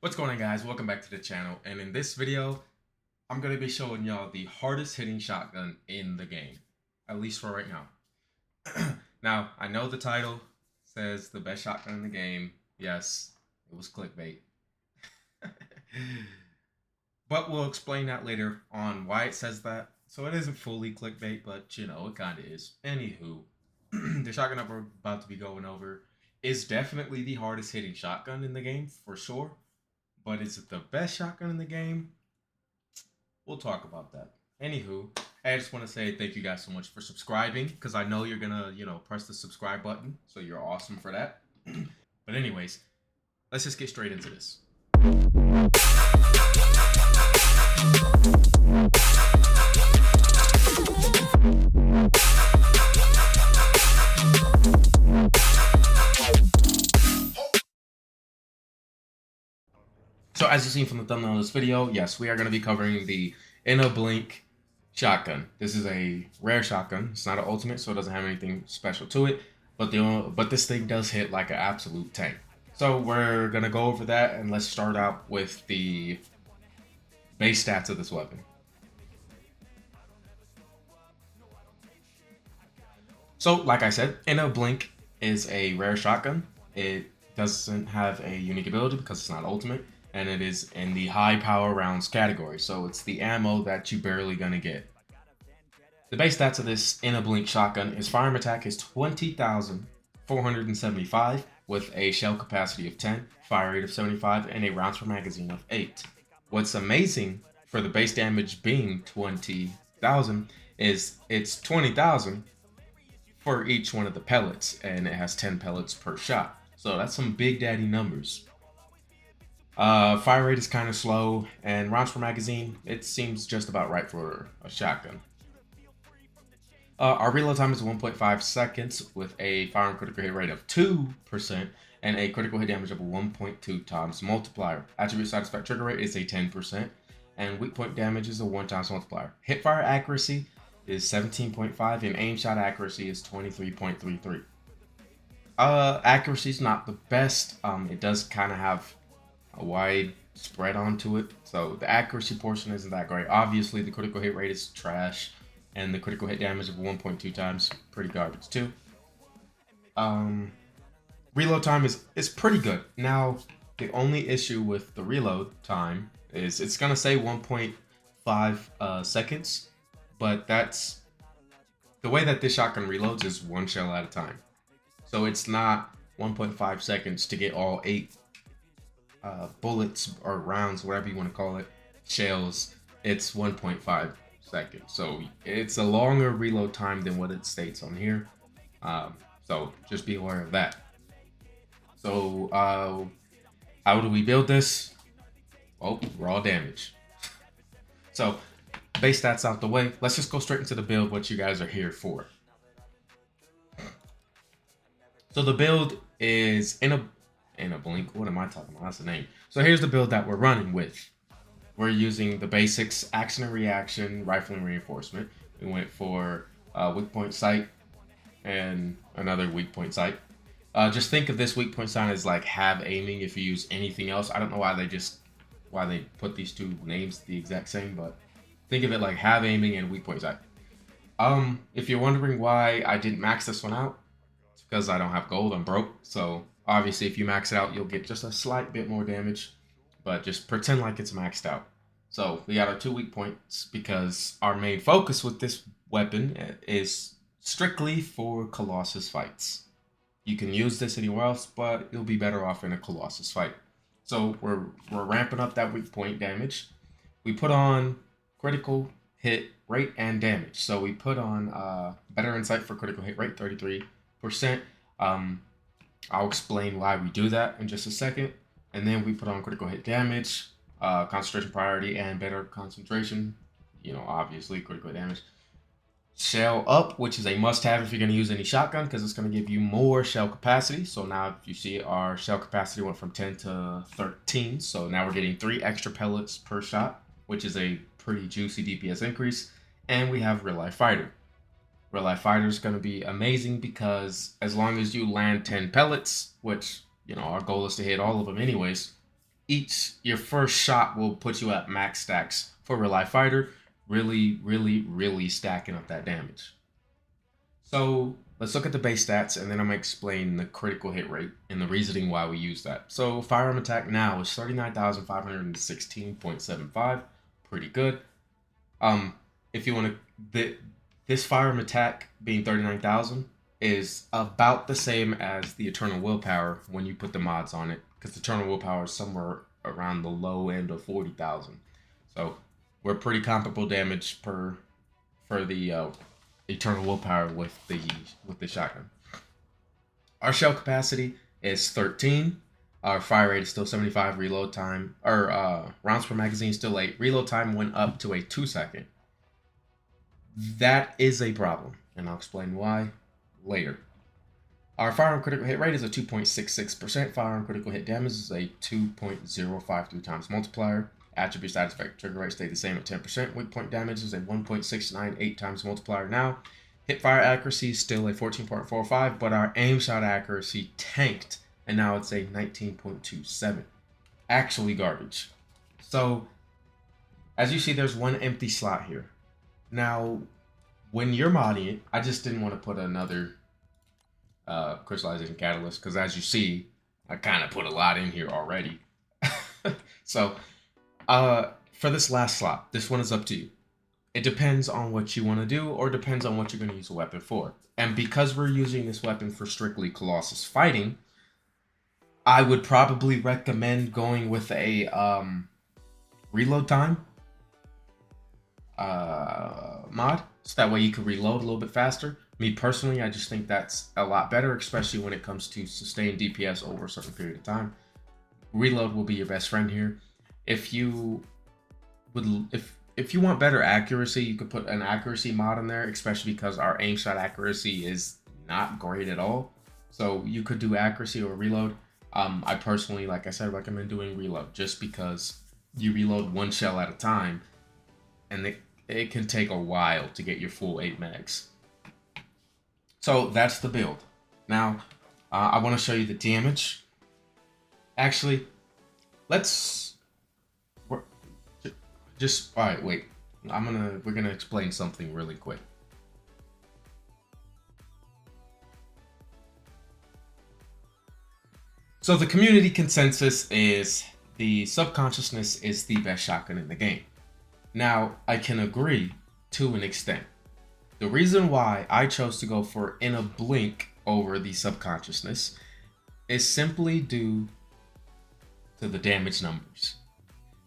What's going on, guys? Welcome back to the channel, and in this video I'm going to be showing y'all the hardest hitting shotgun in the game, at least for right now. Now, I know the title says the best shotgun in the game. Yes, it was clickbait. But we'll explain that later on why it says that. So it isn't fully clickbait, but you know, it kind of is. Anywho, the shotgun that we're about to be going over is definitely the hardest hitting shotgun in the game, for sure. But is it the best shotgun in the game? We'll talk about that. Anywho, I just want to say thank you guys so much for subscribing, because I know you're gonna, press the subscribe button, so you're awesome for that. But anyways, let's just get straight into this. So as you've seen from the thumbnail of this video, yes, we are going to be covering the In a Blink shotgun. This is a rare shotgun. It's not an ultimate, so it doesn't have anything special to it. But this thing does hit like an absolute tank. So we're going to go over that, and let's start out with the base stats of this weapon. So like I said, In a Blink is a rare shotgun. It doesn't have a unique ability because it's not ultimate, and it is in the high power rounds category, so it's the ammo that you barely gonna get. The base stats of this In a Blink shotgun is firearm attack is 20,475 with a shell capacity of 10, fire rate of 75, and a rounds per magazine of 8. What's amazing for the base damage being 20,000 is it's 20,000 for each one of the pellets, and it has 10 pellets per shot. So that's some big daddy numbers. Fire rate is kind of slow, and rounds per magazine, it seems just about right for a shotgun. Our reload time is 1.5 seconds with a firearm critical hit rate of 2% and a critical hit damage of 1.2 times multiplier. Attribute side effect trigger rate is a 10%, and weak point damage is a 1 times multiplier. Hip fire accuracy is 17.5 and aim shot accuracy is 23.33. Accuracy is not the best. It does kind of have a wide spread onto it, so the accuracy portion isn't that great. Obviously, the critical hit rate is trash, and the critical hit damage of 1.2 times pretty garbage too. Reload time is pretty good. Now, the only issue with the reload time is it's gonna say 1.5 seconds, but that's the way that this shotgun reloads is one shell at a time. So it's not 1.5 seconds to get all 8 bullets or rounds, whatever you want to call it, shells. It's 1.5 seconds. So it's a longer reload time than what it states on here. So just be aware of that. So how do we build this? Well, raw damage. So base stats out the way. Let's just go straight into the build, what you guys are here for. So the build is in a blink. What am I talking about? That's the name. So here's the build that we're running with. We're using the basics, action and reaction, rifle and reinforcement. We went for weak point sight and another weak point sight. Just think of this weak point sight as like have aiming if you use anything else. I don't know why they put these two names the exact same, but think of it like have aiming and weak point sight. If you're wondering why I didn't max this one out, it's because I don't have gold. I'm broke. So obviously, if you max it out, you'll get just a slight bit more damage, but just pretend like it's maxed out. So we got our 2 weak points because our main focus with this weapon is strictly for Colossus fights. You can use this anywhere else, but you'll be better off in a Colossus fight. So we're ramping up that weak point damage. We put on critical hit rate and damage. So we put on better insight for critical hit rate, 33%. I'll explain why we do that in just a second. And then we put on critical hit damage, concentration priority, and better concentration. You know, obviously critical hit damage. Shell up, which is a must-have if you're going to use any shotgun, because it's going to give you more shell capacity. So now if you see, our shell capacity went from 10 to 13. So now we're getting 3 extra pellets per shot, which is a pretty juicy DPS increase. And we have real life fighter. Real life fighter is going to be amazing because as long as you land 10 pellets, which, you know, our goal is to hit all of them anyways, your first shot will put you at max stacks for real life fighter, really stacking up that damage. So let's look at the base stats, and then I'm gonna explain the critical hit rate and the reasoning why we use that. So firearm attack now is 39,516.75, pretty good. Um, if you want to, this firearm attack being 39,000 is about the same as the Eternal Willpower when you put the mods on it, because the Eternal Willpower is somewhere around the low end of 40,000. So we're pretty comparable damage per for the Eternal Willpower with the shotgun. Our shell capacity is 13. Our fire rate is still 75. Reload time, or rounds per magazine, still 8. Reload time went up to a 2-second. That is a problem, and I'll explain why later. Our firearm critical hit rate is a 2.66%. Firearm critical hit damage is a 2.053 times multiplier. Attribute status effect trigger rate stayed the same at 10%. Weak point damage is a 1.698 times multiplier now. Hip fire accuracy is still a 14.45, but our aim shot accuracy tanked, and now it's a 19.27. Actually garbage. So, as you see, there's one empty slot here. Now, when you're modding it, I just didn't want to put another crystallization catalyst, because as you see, I kind of put a lot in here already. So, for this last slot, this one is up to you. It depends on what you want to do, or depends on what you're going to use a weapon for. And because we're using this weapon for strictly Colossus fighting, I would probably recommend going with a reload time mod, so that way you can reload a little bit faster. Me personally, I just think that's a lot better, especially when it comes to sustained DPS over a certain period of time. Reload will be your best friend here. If you want better accuracy, you could put an accuracy mod in there, especially because our aim shot accuracy is not great at all. So you could do accuracy or reload. I personally, like I said, recommend doing reload, just because you reload one shell at a time, and it can take a while to get your full 8 mags. So that's the build. Now, I want to show you the damage. Actually, let's just all right. Wait, we're gonna explain something really quick. So the community consensus is the subconsciousness is the best shotgun in the game. Now, I can agree to an extent. The reason why I chose to go for In a Blink over the subconsciousness is simply due to the damage numbers.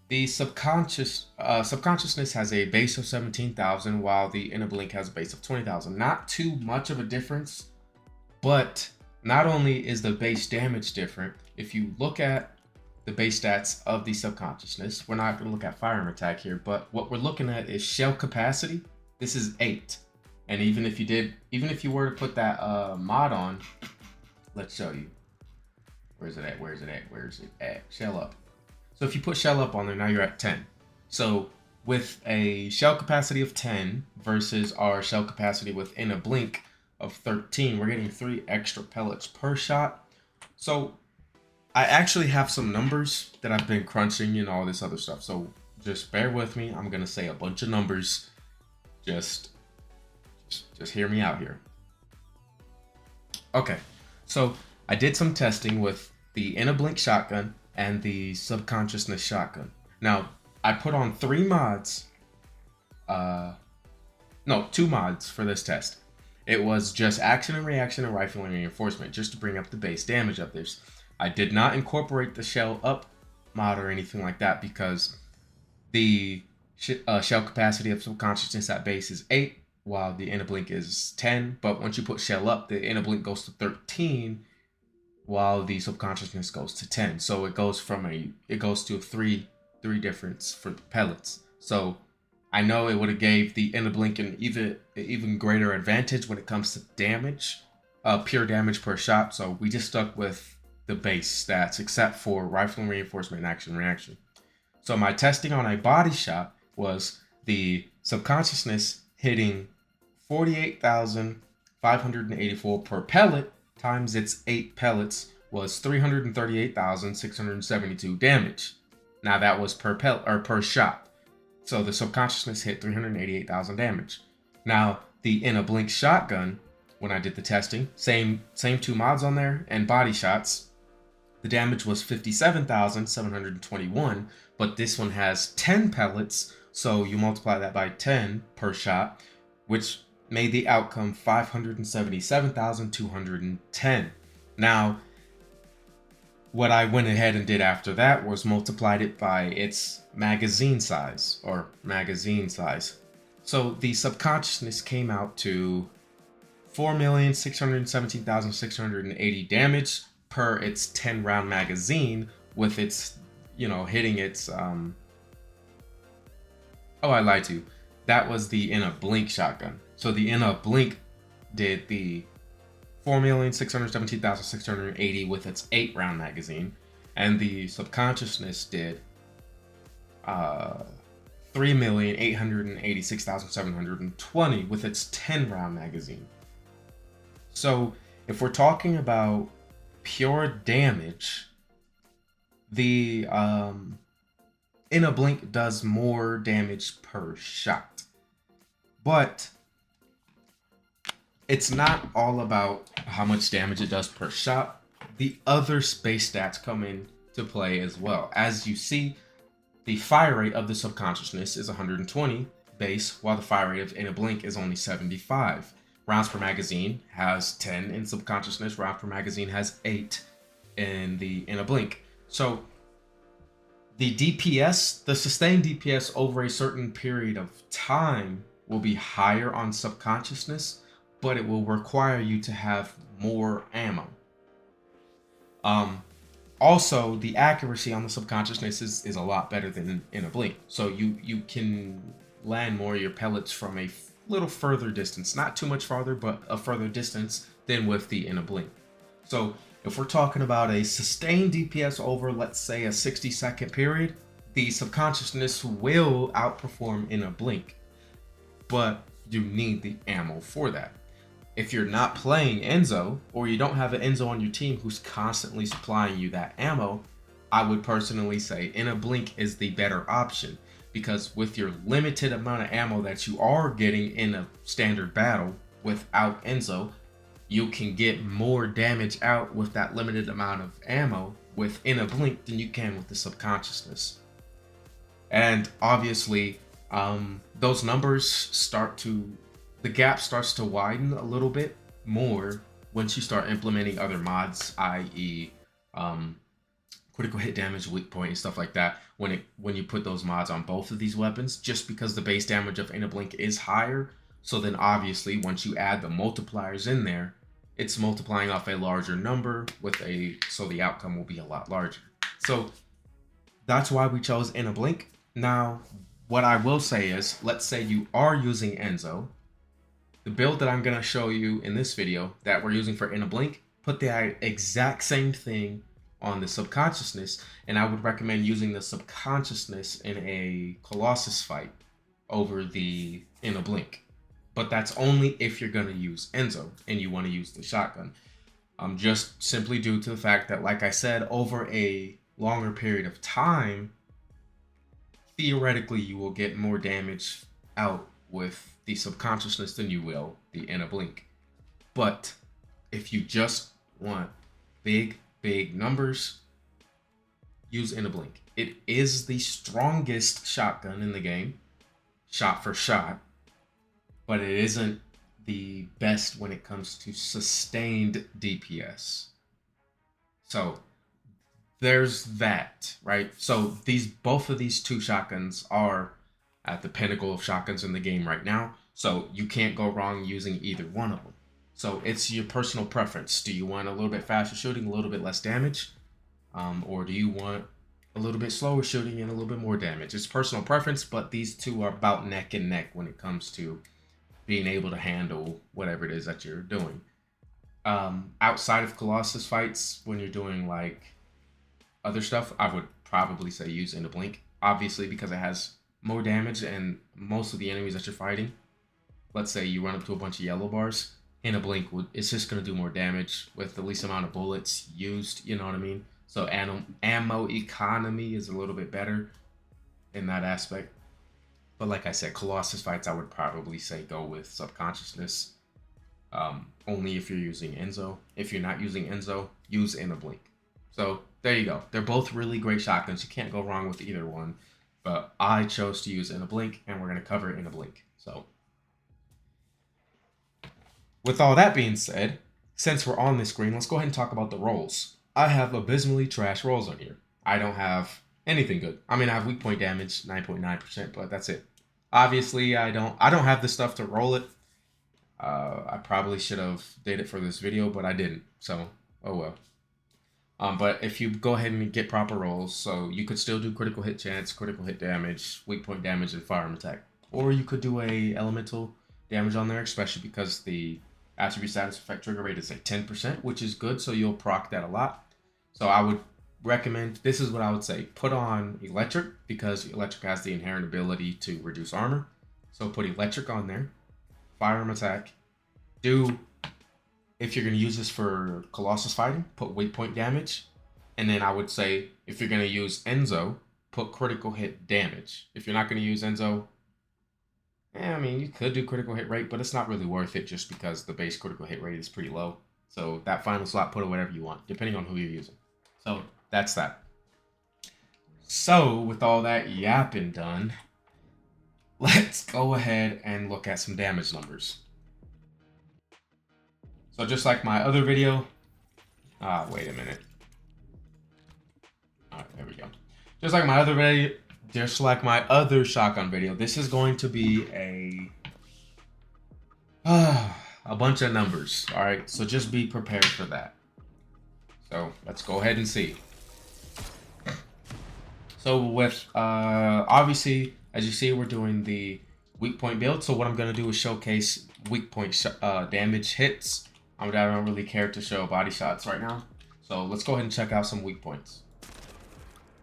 The subconsciousness has a base of 17,000, while the In a Blink has a base of 20,000. Not too much of a difference, but not only is the base damage different, if you look at the base stats of the subconsciousness, we're not going to look at firearm attack here, but what we're looking at is shell capacity. This is 8. And even if you were to put that mod on, let's show you. Where's it at? Shell up. So if you put shell up on there, now you're at 10. So with a shell capacity of 10 versus our shell capacity within a blink of 13, we're getting 3 extra pellets per shot. So I actually have some numbers that I've been crunching and all this other stuff. So just bear with me. I'm gonna say a bunch of numbers. Just hear me out here. Okay, so I did some testing with the In a Blink shotgun and the subconsciousness shotgun. Now, I put on 3 mods. No, 2 mods for this test. It was just action and reaction and rifle and reinforcement, just to bring up the base damage of this. I did not incorporate the shell up mod or anything like that, because the shell capacity of subconsciousness at base is 8, while the In a Blink is 10. But once you put shell up, the In a Blink goes to 13, while the subconsciousness goes to 10. So it goes to a 3 difference for the pellets. So I know it would have gave the In a Blink an even greater advantage when it comes to damage, pure damage per shot. So we just stuck with the base stats, except for rifle and reinforcement and action reaction. So my testing on a body shot was the subconsciousness hitting 48,584 per pellet times its 8 pellets, was 338,672 damage. Now that was per per shot. So the subconsciousness hit 388,000 damage. Now the In a Blink shotgun, when I did the testing, same two mods on there and body shots, the damage was 57,721, but this one has 10 pellets, so you multiply that by 10 per shot, which made the outcome 577,210. Now, what I went ahead and did after that was multiplied it by its magazine size. So the subconsciousness came out to 4,617,680 damage per its 10 round magazine, with its, hitting its I lied to you. That was the In a Blink shotgun. So the In a Blink did the 4,617,680 with its 8 round magazine, and the subconsciousness did 3,886,720 with its 10 round magazine. So if we're talking about pure damage, the In a Blink does more damage per shot. But it's not all about how much damage it does per shot. The other space stats come into play as well. As you see, the fire rate of the subconsciousness is 120 base, while the fire rate of In a Blink is only 75. Rounds per magazine has 10 in subconsciousness. Rounds per magazine has 8 in the In a Blink. So the DPS, the sustained DPS over a certain period of time, will be higher on subconsciousness, but it will require you to have more ammo. Also, the accuracy on the subconsciousness is a lot better than In a Blink. So you can land more of your pellets from a little further distance. Not too much farther, but a further distance than with the In a Blink. So if we're talking about a sustained DPS over, let's say, a 60-second period, the subconsciousness will outperform In a Blink. But you need the ammo for that. If you're not playing Enzo, or you don't have an Enzo on your team who's constantly supplying you that ammo, I would personally say In a Blink is the better option, because with your limited amount of ammo that you are getting in a standard battle without Enzo, you can get more damage out with that limited amount of ammo with In a Blink than you can with the subconsciousness. And obviously, those numbers the gap starts to widen a little bit more once you start implementing other mods, i.e. Critical hit damage, weak point, and stuff like that. When you put those mods on both of these weapons, just because the base damage of In a Blink is higher, so then obviously once you add the multipliers in there, it's multiplying off a larger number so the outcome will be a lot larger. So that's why we chose In a Blink. Now, what I will say is, let's say you are using Enzo. The build that I'm going to show you in this video that we're using for In a Blink, put the exact same thing on the subconsciousness, and I would recommend using the subconsciousness in a Colossus fight over the In a Blink. But that's only if you're going to use Enzo and you want to use the shotgun. Just simply due to the fact that, like I said, over a longer period of time, theoretically you will get more damage out with the subconsciousness than you will the In a Blink. But if you just want big numbers, use In a Blink. It is the strongest shotgun in the game, shot for shot, but it isn't the best when it comes to sustained DPS. So there's that, right? So both of these two shotguns are at the pinnacle of shotguns in the game right now. So you can't go wrong using either one of them. So it's your personal preference. Do you want a little bit faster shooting, a little bit less damage? Or do you want a little bit slower shooting and a little bit more damage? It's personal preference, but these two are about neck and neck when it comes to being able to handle whatever it is that you're doing. Outside of Colossus fights, when you're doing like other stuff, I would probably say use In a Blink. Obviously, because it has more damage and most of the enemies that you're fighting, let's say you run up to a bunch of yellow bars, in a blink, it's just going to do more damage with the least amount of bullets used. You know what I mean? So ammo economy is a little bit better in that aspect. But like I said, Colossus fights, I would probably say go with subconsciousness. Only if you're using Enzo. If you're not using Enzo, use in a blink. So there you go. They're both really great shotguns. You can't go wrong with either one. But I chose to use in a blink, and we're going to cover it in a blink. So with all that being said, since we're on this screen, let's go ahead and talk about the rolls. I have abysmally trash rolls on here. I don't have anything good. I mean, I have weak point damage, 9.9%, but that's it. Obviously, I don't have the stuff to roll it. I probably should have did it for this video, but I didn't. So, oh well. But if you go ahead and get proper rolls, so you could still do critical hit chance, critical hit damage, weak point damage, and firearm attack. Or you could do a elemental damage on there, especially because the attribute status effect trigger rate is like 10%, which is good, so you'll proc that a lot. So I would recommend, this is what I would say, put on electric, because electric has the inherent ability to reduce armor. So put electric on there, firearm attack, if you're going to use this for Colossus fighting, put weak point damage. And then I would say, if you're going to use Enzo, put critical hit damage. If you're not going to use Enzo, I mean, you could do critical hit rate, but it's not really worth it just because the base critical hit rate is pretty low. So that final slot, put it whatever you want, depending on who you're using. So that's that. So with all that yapping done, let's go ahead and look at some damage numbers. So just like my other video, wait a minute. All right, there we go. Just like my other shotgun video, this is going to be a bunch of numbers. All right, so just be prepared for that. So let's go ahead and see. So with obviously, as you see, we're doing the weak point build. So what I'm gonna do is showcase weak point damage hits. I don't really care to show body shots right now. So let's go ahead and check out some weak points.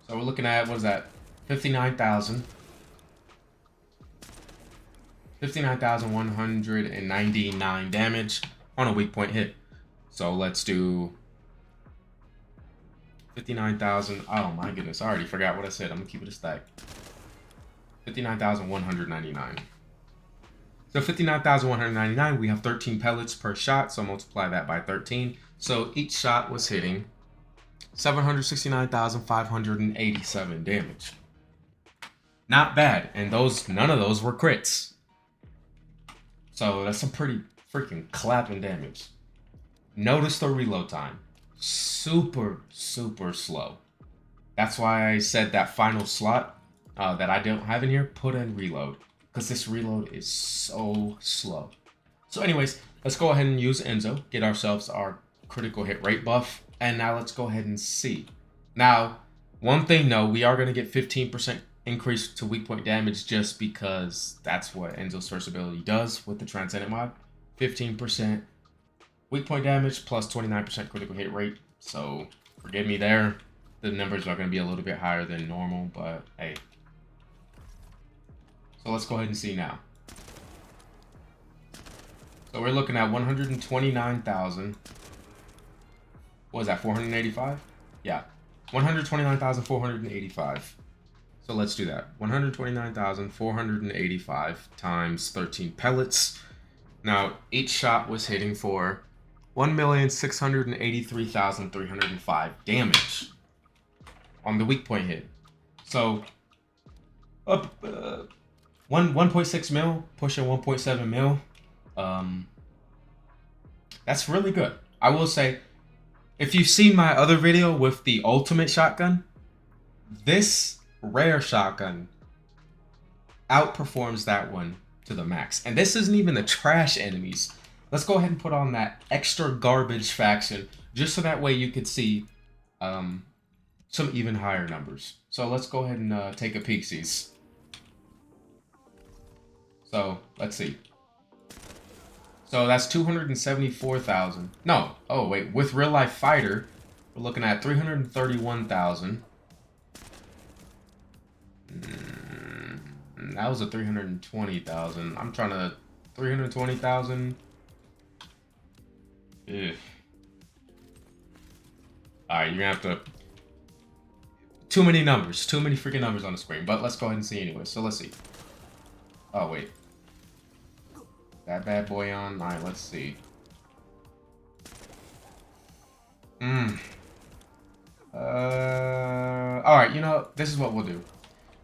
So we're looking at, what is that? 59,000. 59,199 damage on a weak point hit. So let's do 59,000. Oh my goodness, I already forgot what I said. I'm gonna keep it a stack. 59,199. So 59,199, we have 13 pellets per shot, so multiply that by 13. So each shot was hitting 769,587 damage. Not bad, and none of those were crits. So that's some pretty freaking clapping damage. Notice the reload time. Super, super slow. That's why I said that final slot that I don't have in here, put in reload. Because this reload is so slow. So anyways, let's go ahead and use Enzo. Get ourselves our critical hit rate buff. And now let's go ahead and see. Now, one thing, no, we are going to get 15% increase to weak point damage just because that's what Enzo's first ability does with the Transcendent mod. 15% weak point damage plus 29% critical hit rate. So forgive me there. The numbers are going to be a little bit higher than normal, but hey. So let's go ahead and see now. So we're looking at 129,000. What is that, 485? Yeah, 129,485. So let's do that. 129,485 times 13 pellets. Now, each shot was hitting for 1,683,305 damage on the weak point hit. So, up 1.6 mil, pushing 1.7 mil. That's really good. I will say, if you've seen my other video with the ultimate shotgun, this rare shotgun outperforms that one to the max. And this isn't even the trash enemies. Let's go ahead and put on that extra garbage faction, just so that way you could see some even higher numbers. So let's go ahead and take a peek-sies. So let's see. So that's 274,000. No, oh wait, with real life fighter, we're looking at 331,000. That was a 320,000. I'm trying to 320,000 Ugh. Alright, you're gonna have to... Too many numbers. Too many freaking numbers on the screen. But let's go ahead and see anyway. So let's see. Oh, wait. That bad boy on. Alright, let's see. Alright, you know, this is what we'll do.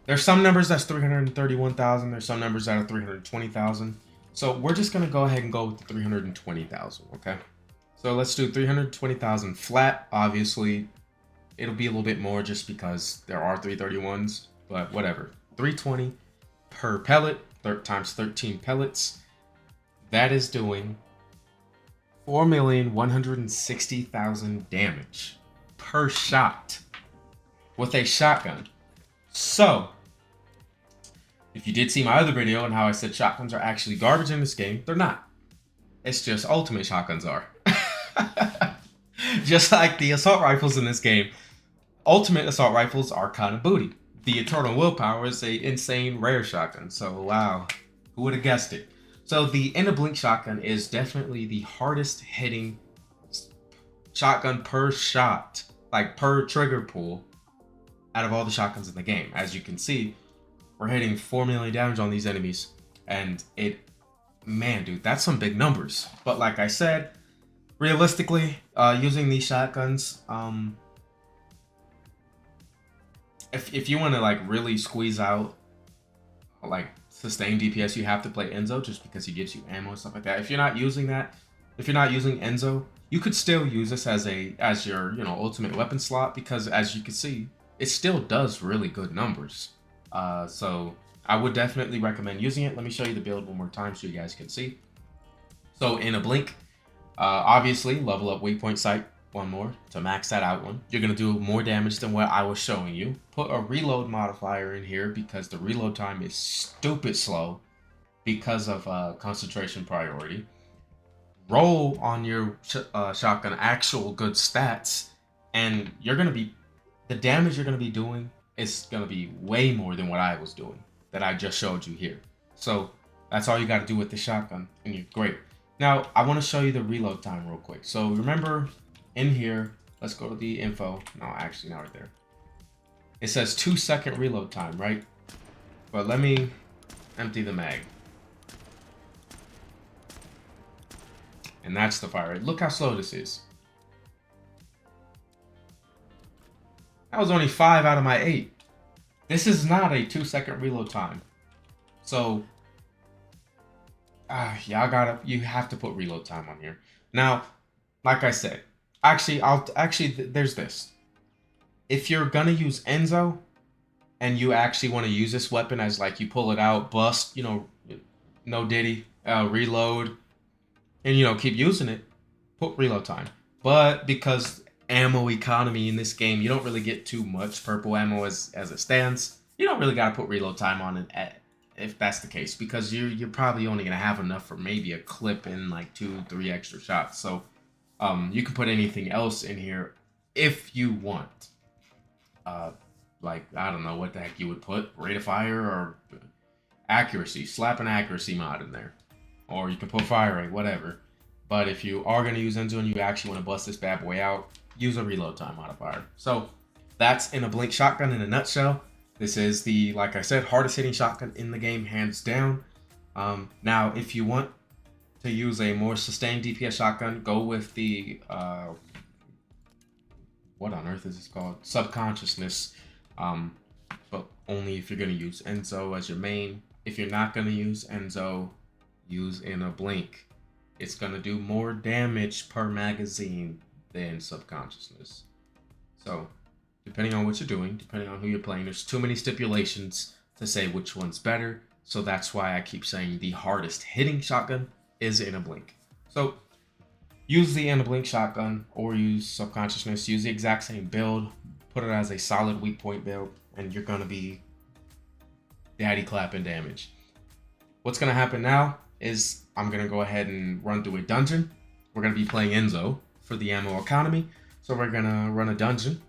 There's some numbers that's 331,000. There's some numbers that are 320,000. So we're just gonna go ahead and go with the 320,000, okay? So let's do 320,000 flat. Obviously, it'll be a little bit more just because there are 331s, but whatever. 320 per pellet, times 13 pellets. That is doing 4,160,000 damage per shot with a shotgun. So, if you did see my other video on how I said shotguns are actually garbage in this game, they're not. It's just ultimate shotguns are. Just like the assault rifles in this game, ultimate assault rifles are kind of booty. The Eternal Willpower is a insane rare shotgun. So wow, who would have guessed it? So the In a Blink shotgun is definitely the hardest hitting shotgun per shot, like per trigger pull, out of all the shotguns in the game. As you can see, we're hitting 4 million damage on these enemies, and man, dude, that's some big numbers. But like I said, realistically, using these shotguns, if you want to like really squeeze out like sustained DPS, you have to play Enzo just because he gives you ammo and stuff like that. If you're not using that, if you're not using Enzo, you could still use this as your ultimate weapon slot, because as you can see, it still does really good numbers. So I would definitely recommend using it. Let me show you the build one more time so you guys can see. So In a Blink, obviously level up weak point sight one more to max that out one. You're gonna do more damage than what I was showing you. Put a reload modifier in here because the reload time is stupid slow because of concentration priority. Roll on your shotgun actual good stats, and the damage you're gonna be doing is gonna be way more than what I was doing that I just showed you here. So that's all you got to do with the shotgun, and you're great. Now I want to show you the reload time real quick. So remember, in here, let's go to the info. No, actually not right there. It says 2-second reload time, right? But let me empty the mag. And that's the fire rate. Look how slow this is. That was only 5 out of my 8. This is not a 2-second reload time. So, you have to put reload time on here. Now, like I said, there's this. If you're gonna use Enzo, and you actually want to use this weapon as like you pull it out, bust, no diddy, reload, and keep using it, put reload time. But because ammo economy in this game, you don't really get too much purple ammo as it stands. You don't really gotta put reload time on it if that's the case, because you're probably only gonna have enough for maybe a clip and like 2-3 extra shots. So you can put anything else in here if you want. Like I don't know what the heck you would put, rate of fire or accuracy. Slap an accuracy mod in there, or you can put fire rate, whatever. But if you are gonna use Enzo and you actually want to bust this bad boy out, use a reload time modifier. So that's In a Blink shotgun in a nutshell. This is the, like I said, hardest hitting shotgun in the game, hands down. Now, if you want to use a more sustained DPS shotgun, go with the, what on earth is this called? Subconsciousness. But only if you're going to use Enzo as your main. If you're not going to use Enzo, use In a Blink. It's going to do more damage per magazine than Subconsciousness. So, depending on what you're doing, depending on who you're playing, there's too many stipulations to say which one's better. So that's why I keep saying the hardest hitting shotgun is In a Blink. So use the In a Blink shotgun or use Subconsciousness. Use the exact same build. Put it as a solid weak point build, and you're going to be daddy clapping damage. What's going to happen now is I'm going to go ahead and run through a dungeon. We're going to be playing Enzo for the ammo economy. So we're going to run a dungeon.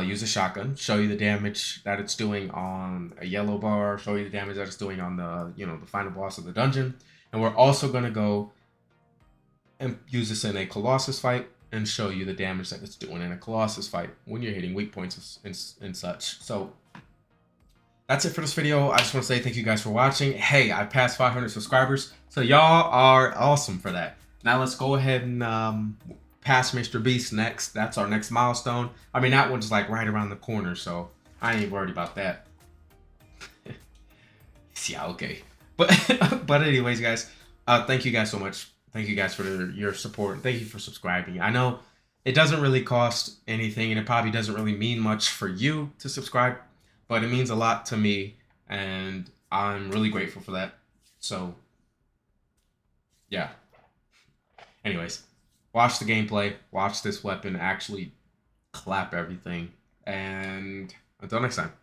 Use a shotgun, show you the damage that it's doing on a yellow bar, show you the damage that it's doing on the, the final boss of the dungeon. And we're also going to go and use this in a Colossus fight and show you the damage that it's doing in a Colossus fight when you're hitting weak points and such. So that's it for this video. I just want to say thank you guys for watching. Hey, I passed 500 subscribers, so y'all are awesome for that. Now let's go ahead and pass Mr. Beast next. That's our next milestone. I mean, that one's like right around the corner, so I ain't worried about that. Yeah, okay. But but anyways, guys, thank you guys so much. Thank you guys for your support. Thank you for subscribing. I know it doesn't really cost anything, and it probably doesn't really mean much for you to subscribe, but it means a lot to me, and I'm really grateful for that. So, yeah. Anyways, watch the gameplay. Watch this weapon actually clap everything. And until next time.